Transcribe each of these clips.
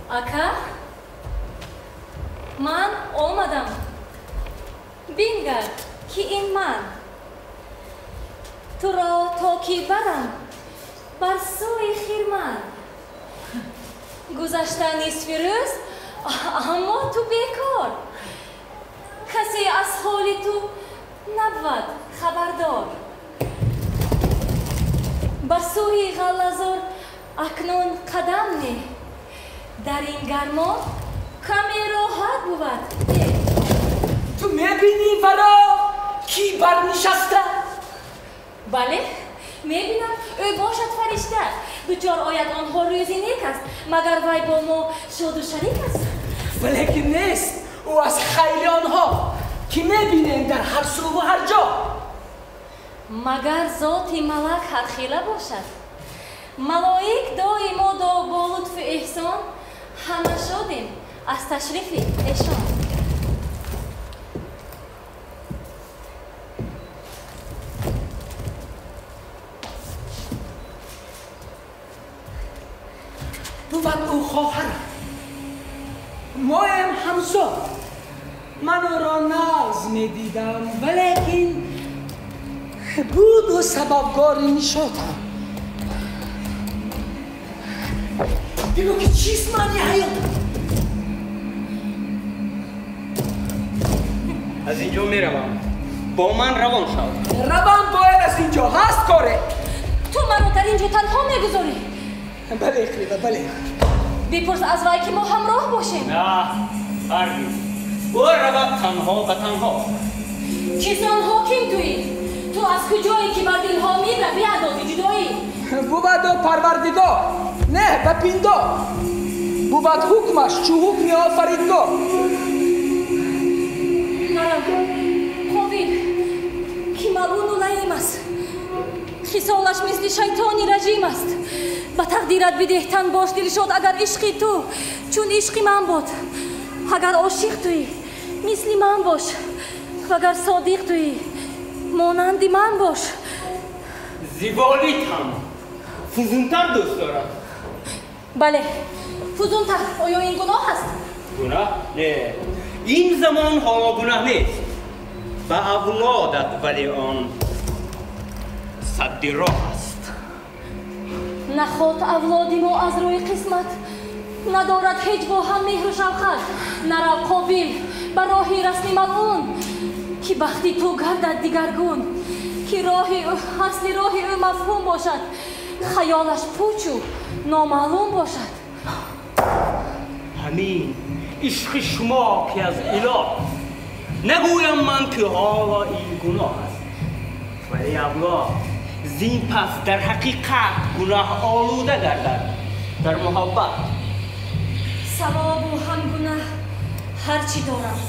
Aka, man olmadım. Bingar ki in man. Turo toki baram. Barsui khirman. Guzashtan isfiruz, amma tu bekor. Kasi az holi tu nabvad khabardor. Barsui ghalazor aknon qadam ne. در این گرما کمی راحت بود. تو میبینی ورا کی برنشسته؟ بله میبینم او باشد فرشته. دوچار آید آنها روزی نیک است مگر وی با ما شاد و شریک است. ولیکن نیست او از خیل آنها که میبینیم در هر سو و هر جا. مگر ذات ملک هر خیله باشد. ملائک دائما با لطف احسان همه شدیم از تشریف ایشان. بود او خواهر مایم همسا من را ناز میدیدم ولیکن بود و سببگاری میشدم. دیگه که چیست معنی حیات؟ از اینجا میروم. با من روان شو. روان باید از اینجا هست کاره. تو منو در اینجا تنها میگذاری؟ بله خلیفه بله. بپرس از وی که ما همراه باشیم. نه هرگز. برود تنها و تنها. چیزان حاکم تویی؟ تو از کجایی که بر دلها میره بیاندازی جدایی؟ بود و پروردگار نه و پیندار بود حکمش چو حکم آفریدگار. نرم خوبین که ملعون و لعیم است. خصالش مثل شیطانی رجیم است. به تقدیرت بده تن باش دل شد اگر عشقی تو چون عشقی من بود. اگر عاشق تویی مثل من باش و اگر صادق تویی مانند من باش. زیبالیت هم فزونتر دوست دارم. بله فزونتر. آیا این گناه است؟ گناه؟ نه این زمان حالا گناه نیست. به اولادت ولی آن صد راه است. نخواد اولادی ما از روی قسمت ندارد هیچ با هم مهر و شفقت. نرو قابل به راهی رسمی ملعون که بختی تو گردد دیگرگون. که اصل راه او مفهوم باشد خیالش پوچ و نامعلوم باشد. همین عشق شما که از اله نگویم من که حالا این گناه است ولی اولاد زین پس در حقیقت گناه آلوده گردد در محبت. ثواب و هم گناه هرچی دارم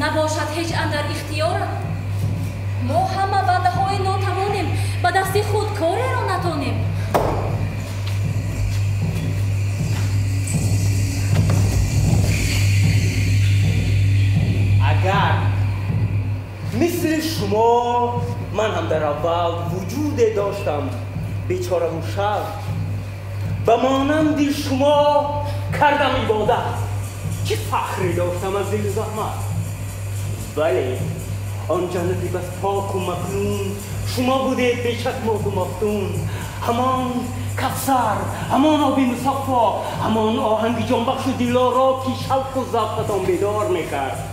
نباشد هیچ اندر اختیارم. ما همه بنده های ناتوانیم به دست خود کاری را نتانیم. اگر مثل شما من هم در اول وجود داشتم بیچاره و شب به مانند شما کردم عبادت چه فخری داشتم از دل زحمت. ولی آن جنتی بس پاک و مکنون شما بودید به چشمات و مفتون. همان کفسر همان آبی مصفا همان آهنگ جانبخش و دلارا که شوق و ذوقتان بیدار میکرد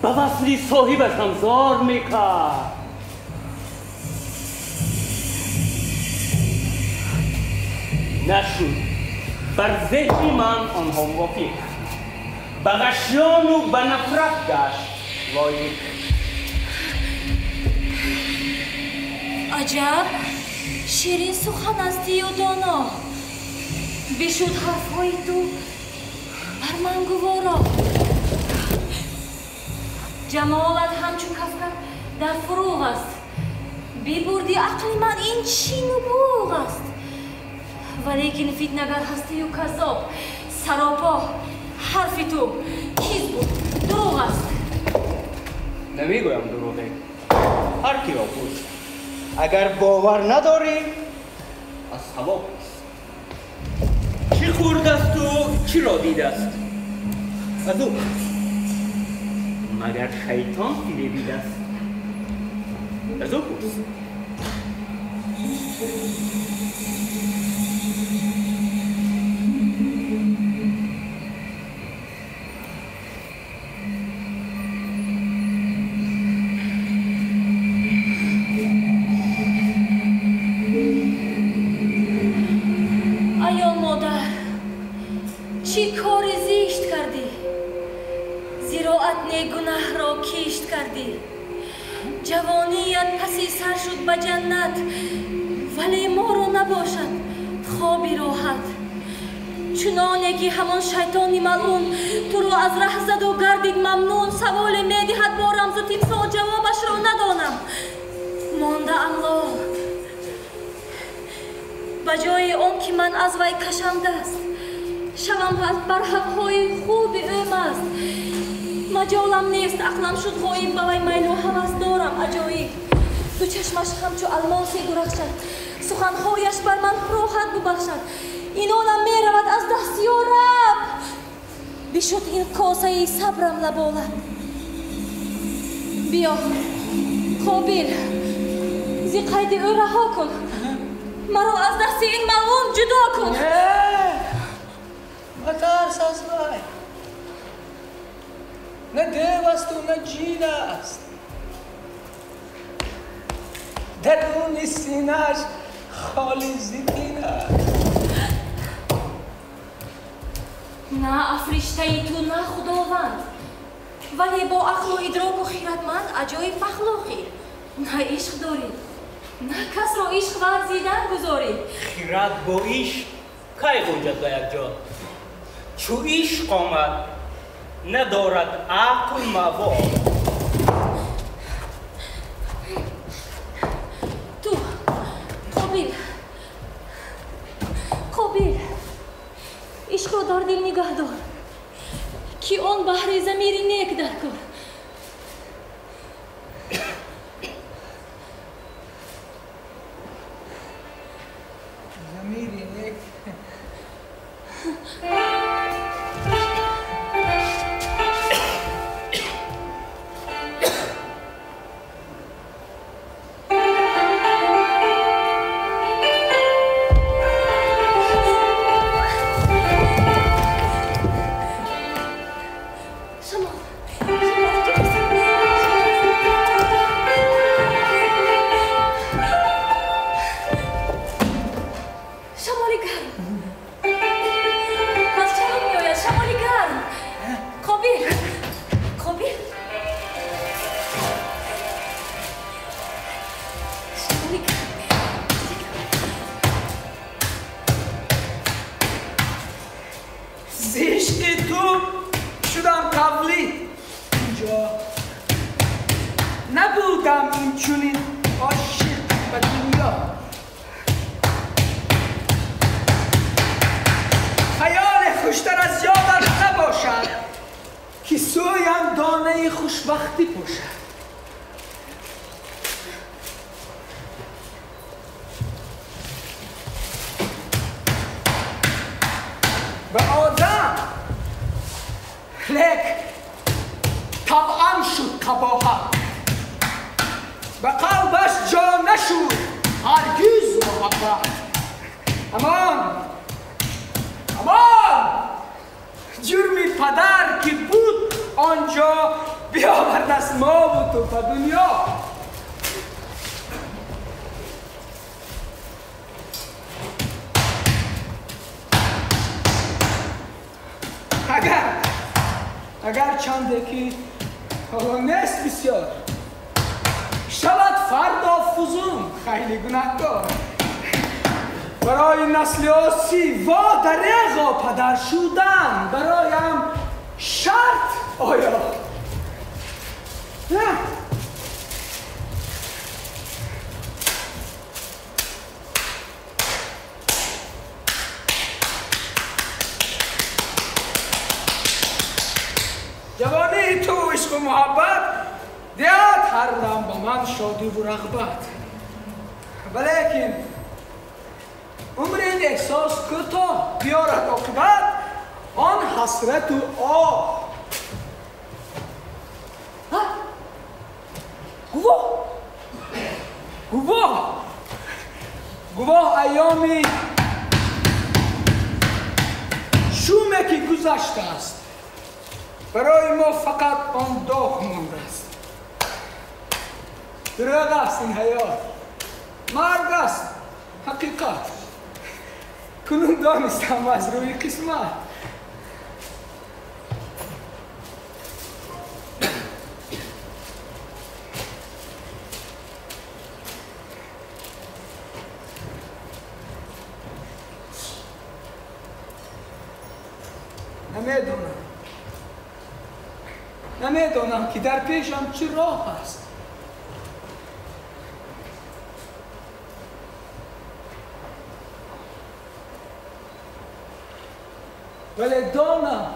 به وصل صاحبش هم زار میکرد. نشد بر ذهن من آنها موافق به غشیان و به نفرت گشت لایق. عجب شیرین سخن استی و دانا بشد حرفهای تو بر من گوارا. جمالت همچون کفکر در فروغ است ببردی عقل من این چین و بوغ است. ولیکن فتنگر هستی و کذاب سراپا حرف تو چیز بود دروغ است. نمیگویم دروغه هر کی را پرس اگر باور نداری از ثواب است. چی خورده است و چی را دیده است؟ از او مگر شیطان فریبیده است؟ از او پرس. جوانیت پسی سر شد به جنت ولی ما رو نباشد خوابی راحت چنانه که همان شیطانی ملعون تو رو از ره زد و گردید ممنون سوال میدهد با رمز و تمثال جوابش رو ندانم مانده الله به جای آن که من از وی کشم دست شوم بر حقهای خوب او مست مجالم نیست عقلم شد غایب به وی میل و هوس دارم عجایب دو چشمش همچو الماسی درخشد سخنهایش بر من راحت ببخشد اینانم میرود از دست یا رب بشد این کاسه صبرم لبالد بیا قابل زی قید او رها کن مرا از دست این ملعون جدا کن نه مترس از وی نه دیو است و نه جین است درون سینه‌اش خالی زکین است نه افریشته ای تو نه خداوند ولی با عقل و ادراک و خیرتمند عجایب مخلوقی نه عشق داری نه کس را عشق ورزیدن گذاری خیرت با عشق کی گنجد به یک جا چو عشق آمد ندارد عقل مواد تو قابل عشق را در دل نگه دار که آن بحر ضمیری نیک در کار ضمیری نیک نبودم این چونین عاشق به دنیا خیال خوشتر از یادم نباشد که سویم دانه خوشبختی پوشد به آدم لک طبعا شد قباحت به قلبش جا نشد هرگز محبت امان جرمی پدر که بود آنجا بیاورد از ما و تو به دنیا اگر چنده که حالا نیست بسیار شود فردا فزون خیلی گناهکار برای نسل آسی و دریغا پدر شدن برایم شرط آیا نه جوانی تو عشق و محبت دیاد هر دم با من شادی و رغبت ولیکن عمر احساس کوتاه بیارد عاقبت آن حسرت و آه. گواه ایامی شومه که گذشته است برای ما فقط آن داغ مانده است. دروغ است این حیات، مرگ است حقیقت. کنون دانستم از روی قسمت نمیدونم که در پیشم چه راه است. ولی دانم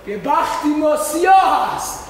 که بخت ما سیاه است.